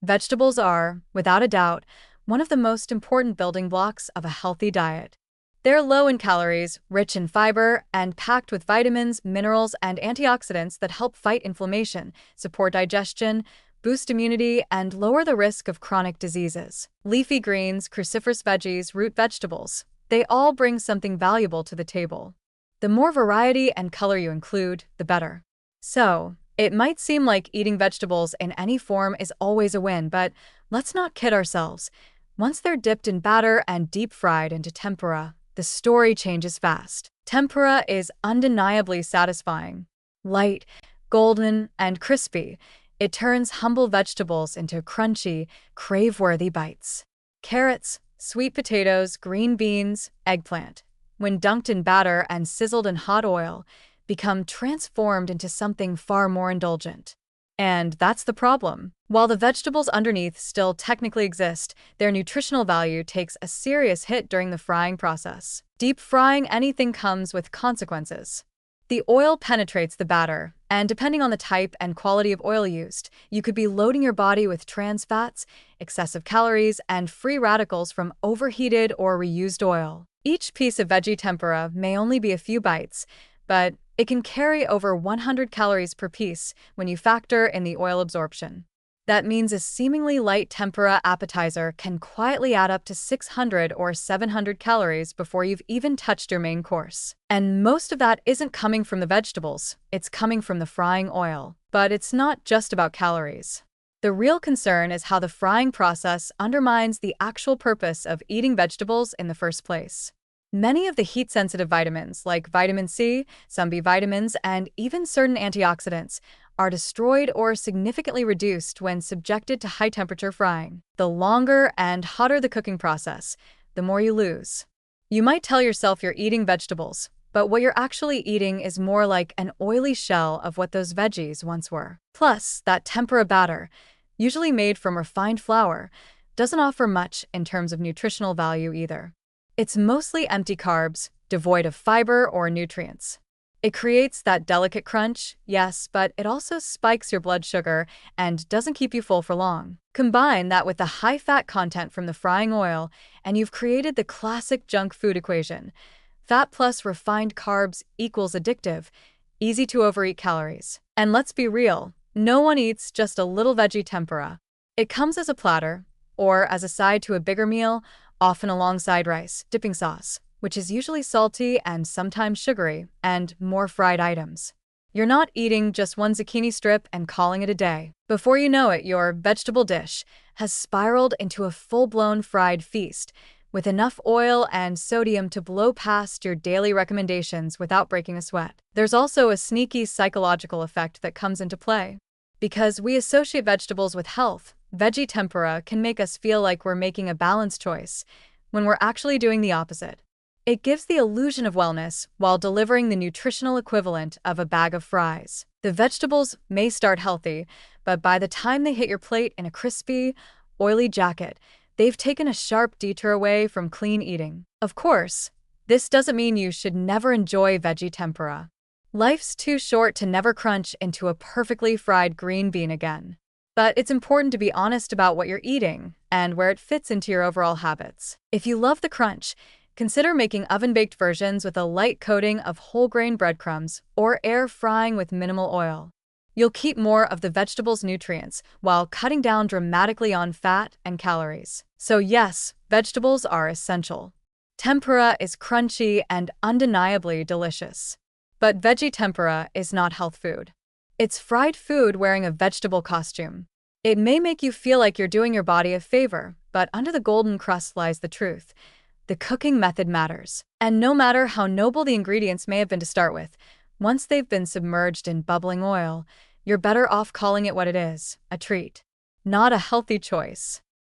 Vegetables are, without a doubt, one of the most important building blocks of a healthy diet. They're low in calories, rich in fiber, and packed with vitamins, minerals, and antioxidants that help fight inflammation, support digestion, boost immunity, and lower the risk of chronic diseases. Leafy greens, cruciferous veggies, root vegetables, they all bring something valuable to the table. The more variety and color you include, the better. So, it might seem like eating vegetables in any form is always a win, but let's not kid ourselves. Once they're dipped in batter and deep fried into tempura, the story changes fast. Tempura is undeniably satisfying. Light, golden, and crispy, it turns humble vegetables into crunchy, crave-worthy bites. Carrots, sweet potatoes, green beans, eggplant, when dunked in batter and sizzled in hot oil, become transformed into something far more indulgent. And that's the problem. While the vegetables underneath still technically exist, their nutritional value takes a serious hit during the frying process. Deep frying anything comes with consequences. The oil penetrates the batter, and depending on the type and quality of oil used, you could be loading your body with trans fats, excessive calories, and free radicals from overheated or reused oil. Each piece of veggie tempura may only be a few bites, but it can carry over 100 calories per piece when you factor in the oil absorption. That means a seemingly light tempura appetizer can quietly add up to 600 or 700 calories before you've even touched your main course. And most of that isn't coming from the vegetables, it's coming from the frying oil. But it's not just about calories. The real concern is how the frying process undermines the actual purpose of eating vegetables in the first place. Many of the heat-sensitive vitamins, like vitamin C, some B vitamins, and even certain antioxidants, are destroyed or significantly reduced when subjected to high-temperature frying. The longer and hotter the cooking process, the more you lose. You might tell yourself you're eating vegetables, but what you're actually eating is more like an oily shell of what those veggies once were. Plus, that tempura batter, usually made from refined flour, doesn't offer much in terms of nutritional value either. It's mostly empty carbs, devoid of fiber or nutrients. It creates that delicate crunch, yes, but it also spikes your blood sugar and doesn't keep you full for long. Combine that with the high-fat content from the frying oil, and you've created the classic junk food equation. Fat plus refined carbs equals addictive, easy to overeat calories. And let's be real, no one eats just a little veggie tempura. It comes as a platter, or as a side to a bigger meal, often alongside rice, dipping sauce, which is usually salty and sometimes sugary, and more fried items. You're not eating just one zucchini strip and calling it a day. Before you know it, your vegetable dish has spiraled into a full-blown fried feast, with enough oil and sodium to blow past your daily recommendations without breaking a sweat. There's also a sneaky psychological effect that comes into play. Because we associate vegetables with health, veggie tempura can make us feel like we're making a balanced choice, when we're actually doing the opposite. It gives the illusion of wellness while delivering the nutritional equivalent of a bag of fries. The vegetables may start healthy, but by the time they hit your plate in a crispy, oily jacket, they've taken a sharp detour away from clean eating. Of course, this doesn't mean you should never enjoy veggie tempura. Life's too short to never crunch into a perfectly fried green bean again. But it's important to be honest about what you're eating and where it fits into your overall habits. If you love the crunch, consider making oven-baked versions with a light coating of whole-grain breadcrumbs or air frying with minimal oil. You'll keep more of the vegetable's nutrients while cutting down dramatically on fat and calories. So yes, vegetables are essential. Tempura is crunchy and undeniably delicious. But veggie tempura is not health food. It's fried food wearing a vegetable costume. It may make you feel like you're doing your body a favor, but under the golden crust lies the truth. The cooking method matters. And no matter how noble the ingredients may have been to start with, once they've been submerged in bubbling oil, you're better off calling it what it is, a treat, not a healthy choice.